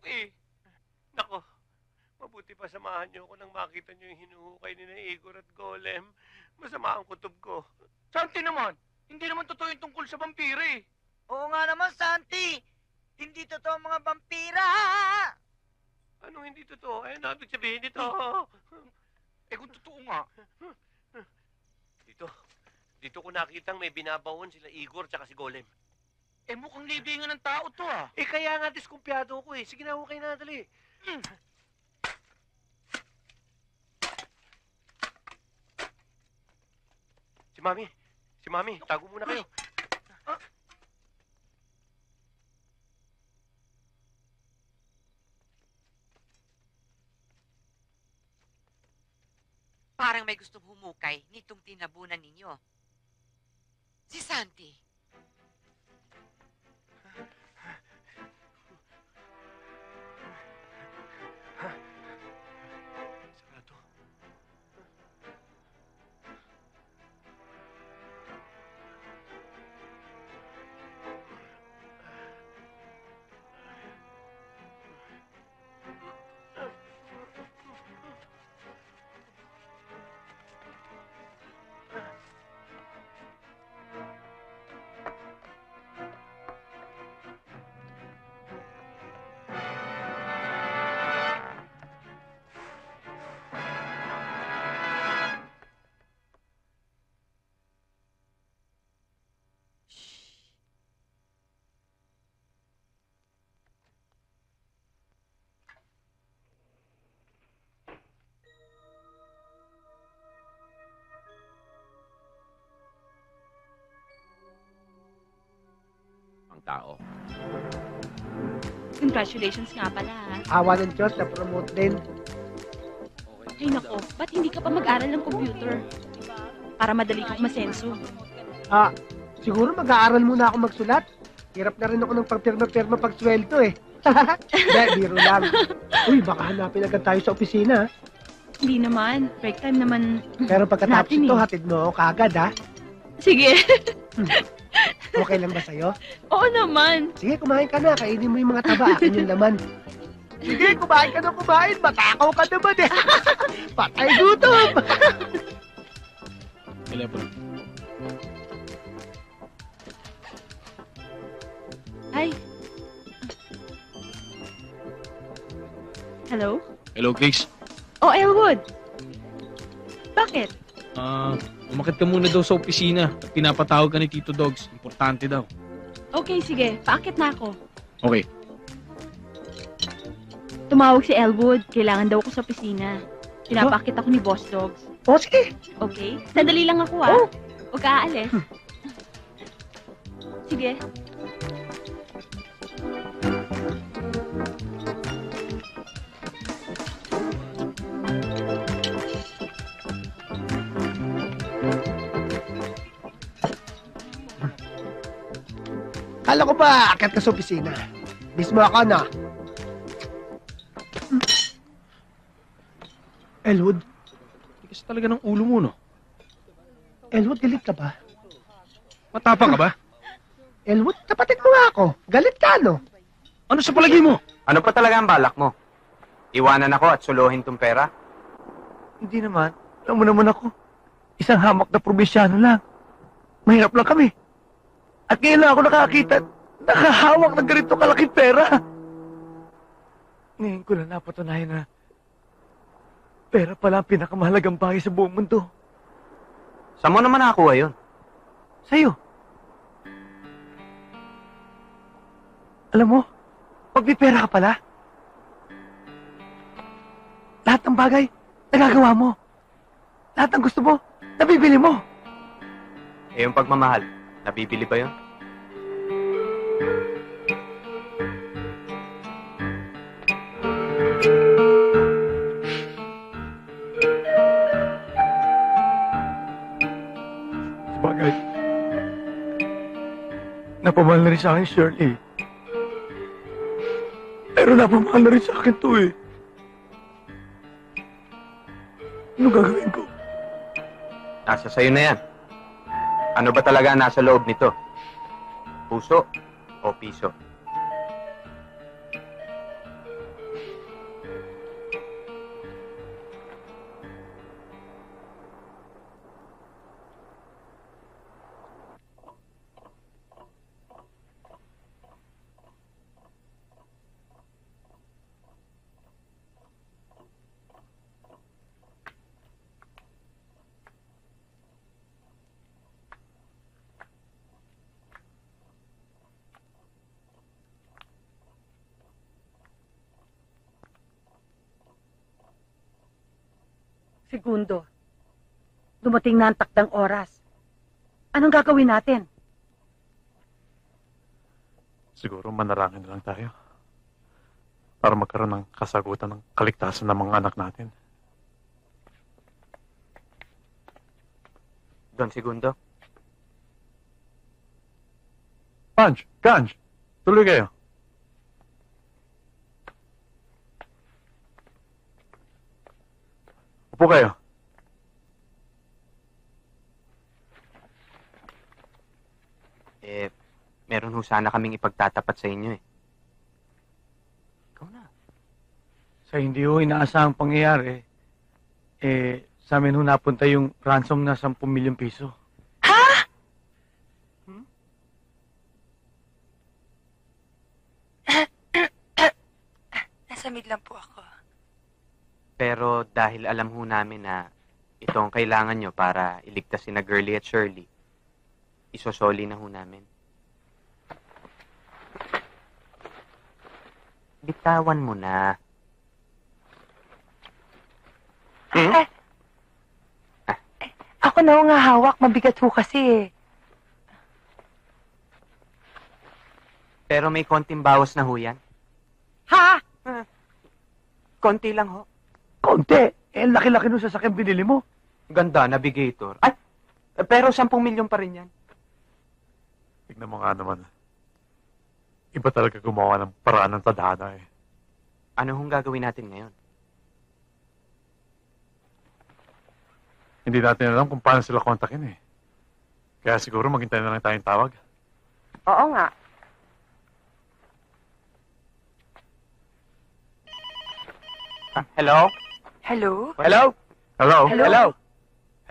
eh. Nako, mabuti pa samahan niyo ako nang makita niyo yung hinuhukay ni na Igor at Golem. Masama ang kutob ko. Santi naman, hindi naman totoo yung tungkol sa vampira eh. Oo nga naman, Santi. Hindi totoo mga vampira. Anong hindi totoo? Ano ibig sabihin nito? Eh kung totoo nga. Dito ko nakitang may binabaon sila Igor tsaka si Golem. Eh mukhang libingan ng tao to ah. Eh kaya nga diskumpiyado ko eh. Sige na, hukay na, dali. Si Mami, tago muna kayo. Parang may gustong humukay nitong tinabunan ninyo. Si Santi. Sarado. Tao. Congratulations nga pala, ha? Awa ng Diyos, na-promote din. Ay, nako, ba't hindi ka pa mag-aral ng computer? Para madali kang masenso. Siguro mag-aaral muna ako magsulat. Hirap na rin ako ng pagpirma-pirma pagsweldo eh. Hindi, biro lang. Uy, baka hanapin agad tayo sa opisina. Hindi naman. Break time naman. Pero pagkatapos natin, ito, eh. hatid mo ako kaagad, ha? Sige. Okay lang ba sa'yo? Oo naman. Sige, kumain ka na. Kainin mo yung mga taba. Akin yung laman. Sige, kumain ka na kumain. Matakaw ka naman eh. Patay gutom. Telephone. Hi. Hello? Hello, Grace. Oh, Elwood. Bakit? Umakit ka muna daw sa opisina at pinapatawag ka ni Tito Dogs. Importante daw. Okay, sige. Paakit na ako. Okay. Tumawag si Elwood. Kailangan daw ako sa opisina. Pinapakit ako ni Boss Dogs. O, sige. Okay? Sandali lang ako, ha? Oh. Huwag ka aalis. Sige. Kala ko ba, akit ka sa opisina? Mismo ako, na. Elwood? Tigas talaga ng ulo mo, no? Elwood, galit ka ba? Matapang ka ba? Elwood, kapatid mo nga ako. Galit ka, no? Ano sa palagi mo? Ano pa talaga ang balak mo? Iwanan ako at suluhin tong pera? Hindi naman. Alam mo naman ako. Isang hamak na probinsyano lang. Mahirap lang kami. At ngayon lang ako nakakita, nakahawak ng ganito kalaking pera. Ngayon ko na napatunayan na pera pala ang pinakamahalagang bagay sa buong mundo. Saan mo naman nakakuha yun? Sa'yo. Alam mo, pag may pera ka pala, lahat ng bagay, nagagawa mo. Lahat ng gusto mo, nabibili mo. Eh yung pagmamahal, nabibili ba yun? Sabagay, napamahal na rin sa akin, Shirley. Pero napamahal na rin sa akin to eh. Ano gagawin ko? Nasa sayo na yan. Ano ba talaga ang nasa loob nito? Puso o piso? Segundo, dumating na ang takdang oras. Anong gagawin natin? Siguro manalangin na lang tayo. Para magkaroon ng kasagutan ng kaligtasan ng mga anak natin. Don Segundo. Ganj! Tuloy kayo. Upo kayo. Meron ho sana kaming ipagtatapat sa inyo eh. Ikaw na. Sa hindi ho inaasahang pangyayari, sa amin ho napunta yung ransom na 10 milyong piso. Nasamid lang po ako. Pero dahil alam ho namin na ito ang kailangan nyo para iligtas sina Girlie at Shirley, isosoli na ho namin. Bitawan mo na. Ako na ho nga hawak. Mabigat ho kasi eh. Pero may konting bawas na ho yan. Ha? Konti lang ho. Konti. Laki-laki nung sasakyan binili mo. Ganda, navigator. Ay, pero 10 milyon pa rin yan. Tignan mo nga naman. Iba talaga gumawa ng paraan ng tadhana eh. Ano hong gagawin natin ngayon? Hindi natin alam kung paano sila kontakin eh. Kaya siguro maghintay na lang tayong tawag. Oo nga. Hello? Hello? Hello? Hello? Hello?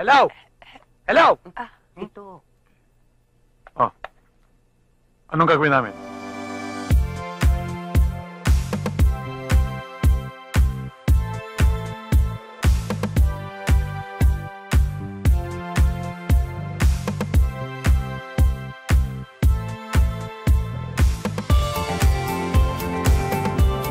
Hello? Hello? Ito. Anong gagawin namin?